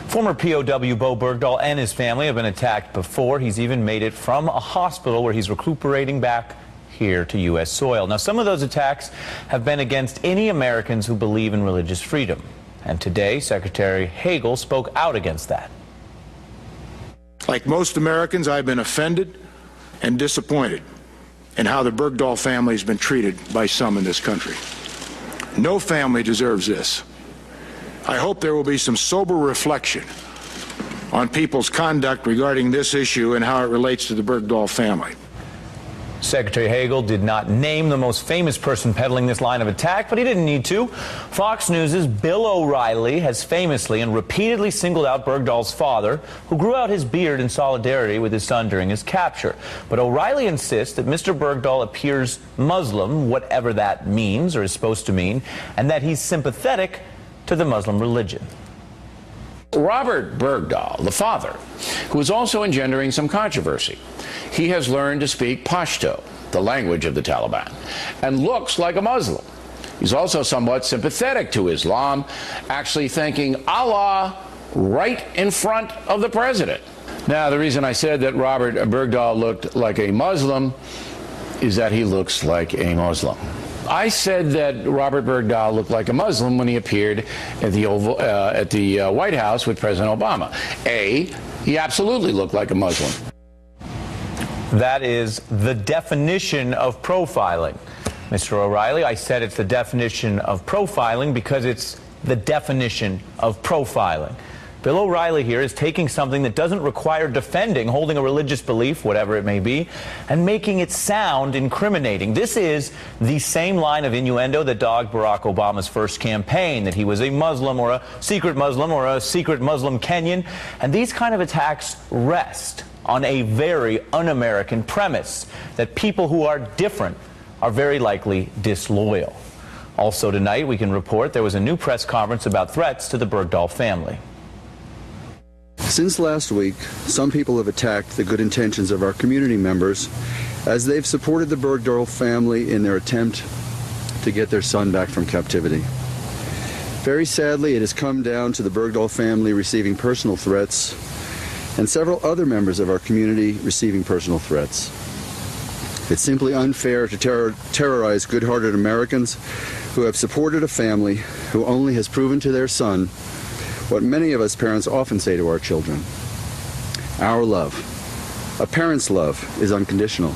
Former POW Bowe Bergdahl and his family have been attacked before. He's even made it from a hospital where he's recuperating back here to U.S. soil. Now, some of those attacks have been against any Americans who believe in religious freedom. And today, Secretary Hagel spoke out against that. Like most Americans, I've been offended and disappointed in how the Bergdahl family has been treated by some in this country. No family deserves this. I hope there will be some sober reflection on people's conduct regarding this issue and how it relates to the Bergdahl family. Secretary Hagel did not name the most famous person peddling this line of attack, but he didn't need to. Fox News' Bill O'Reilly has famously and repeatedly singled out Bergdahl's father, who grew out his beard in solidarity with his son during his capture. But O'Reilly insists that Mr. Bergdahl appears Muslim, whatever that means or is supposed to mean, and that he's sympathetic to the Muslim religion. Robert Bergdahl, the father, who is also engendering some controversy. He has learned to speak Pashto, the language of the Taliban, and looks like a Muslim. He's also somewhat sympathetic to Islam, actually thanking Allah right in front of the president. Now, the reason I said that Robert Bergdahl looked like a Muslim is that he looks like a Muslim. I said that Robert Bergdahl looked like a Muslim when he appeared at the White House with President Obama. He absolutely looked like a Muslim. That is the definition of profiling. Mr. O'Reilly, I said it's the definition of profiling because it's the definition of profiling. Bill O'Reilly here is taking something that doesn't require defending, holding a religious belief, whatever it may be, and making it sound incriminating. This is the same line of innuendo that dogged Barack Obama's first campaign, that he was a Muslim or a secret Muslim Kenyan. And these kind of attacks rest on a very un-American premise, that people who are different are very likely disloyal. Also tonight, we can report there was a new press conference about threats to the Bergdahl family. Since last week, some people have attacked the good intentions of our community members as they've supported the Bergdahl family in their attempt to get their son back from captivity. Very sadly, it has come down to the Bergdahl family receiving personal threats and several other members of our community receiving personal threats. It's simply unfair to terrorize good-hearted Americans who have supported a family who only has proven to their son what many of us parents often say to our children: our love, a parent's love, is unconditional.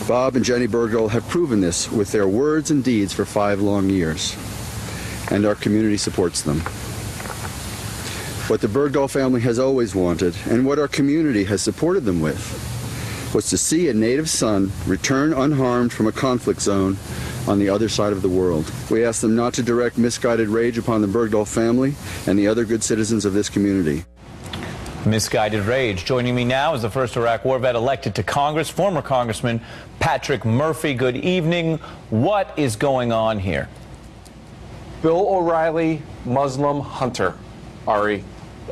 Bob and Jenny Bergdahl have proven this with their words and deeds for 5 long years, and our community supports them. What the Bergdahl family has always wanted, and what our community has supported them with, was to see a native son return unharmed from a conflict zone on the other side of the world. We ask them not to direct misguided rage upon the Bergdahl family and the other good citizens of this community. Misguided rage. Joining me now is the first Iraq war vet elected to Congress, former Congressman Patrick Murphy. Good evening. What is going on here? Bill O'Reilly, Muslim hunter, Ari.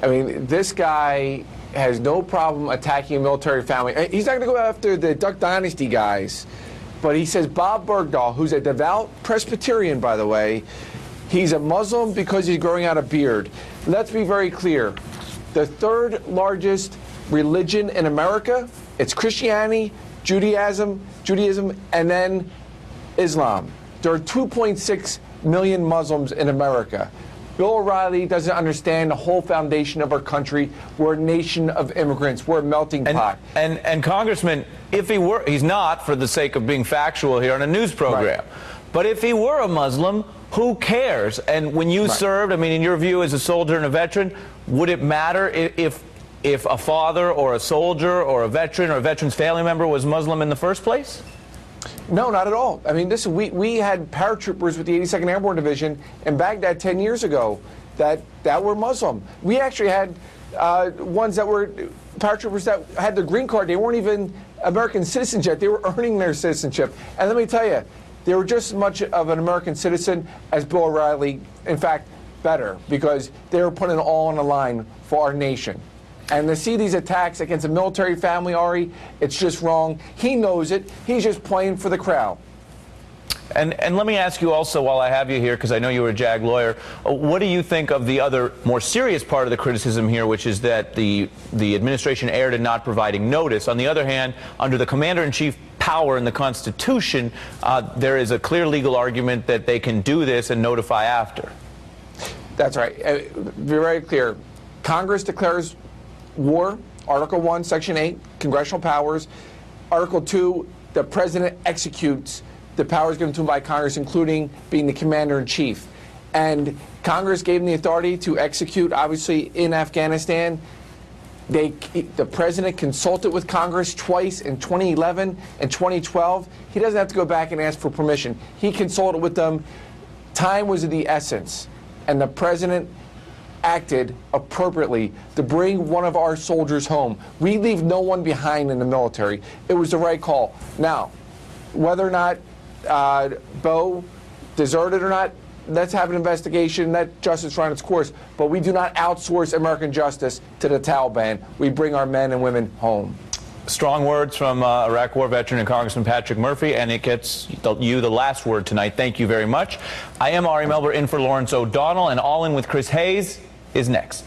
I mean, this guy has no problem attacking a military family. He's not going to go after the Duck Dynasty guys, but he says Bob Bergdahl, who's a devout Presbyterian, by the way, he's a Muslim because he's growing out a beard. Let's be very clear. The third largest religion in America, it's Christianity, Judaism, and then Islam. There are 2.6 million Muslims in America. Bill O'Reilly doesn't understand the whole foundation of our country. We're a nation of immigrants. We're a melting pot. And Congressman, if he were, he's not, for the sake of being factual here on a news program, right. But if he were a Muslim, who cares? And when you served, I mean, in your view as a soldier and a veteran, would it matter if a father or a soldier or a veteran or a veteran's family member was Muslim in the first place? No, not at all. I mean, listen, we had paratroopers with the 82nd Airborne Division in Baghdad 10 years ago that were Muslim. We actually had ones that were paratroopers that had their green card. They weren't even American citizens yet. They were earning their citizenship. And let me tell you, they were just as much of an American citizen as Bill O'Reilly, in fact, better, because they were putting it all on the line for our nation. And to see these attacks against a military family, Ari, it's just wrong. He knows it. He's just playing for the crowd. And let me ask you also, while I have you here, because I know you were a JAG lawyer, what do you think of the other more serious part of the criticism here, which is that the administration erred in not providing notice? On the other hand, under the commander-in-chief power in the Constitution, there is a clear legal argument that they can do this and notify after. That's right. Be very clear. Congress declares war, Article 1, Section 8, congressional powers. Article 2, the president executes the powers given to him by Congress, including being the commander-in-chief. And Congress gave him the authority to execute, obviously, in Afghanistan. The president consulted with Congress twice in 2011 and 2012. He doesn't have to go back and ask for permission. He consulted with them. Time was of the essence, and the president acted appropriately to bring one of our soldiers home. We leave no one behind in the military. It was the right call. Now, whether or not Bowe deserted or not, let's have an investigation. Let justice run its course. But we do not outsource American justice to the Taliban. We bring our men and women home. Strong words from Iraq War veteran and Congressman Patrick Murphy, and it gets you the last word tonight. Thank you very much. I am Ari Melber in for Lawrence O'Donnell, and All In with Chris Hayes is next.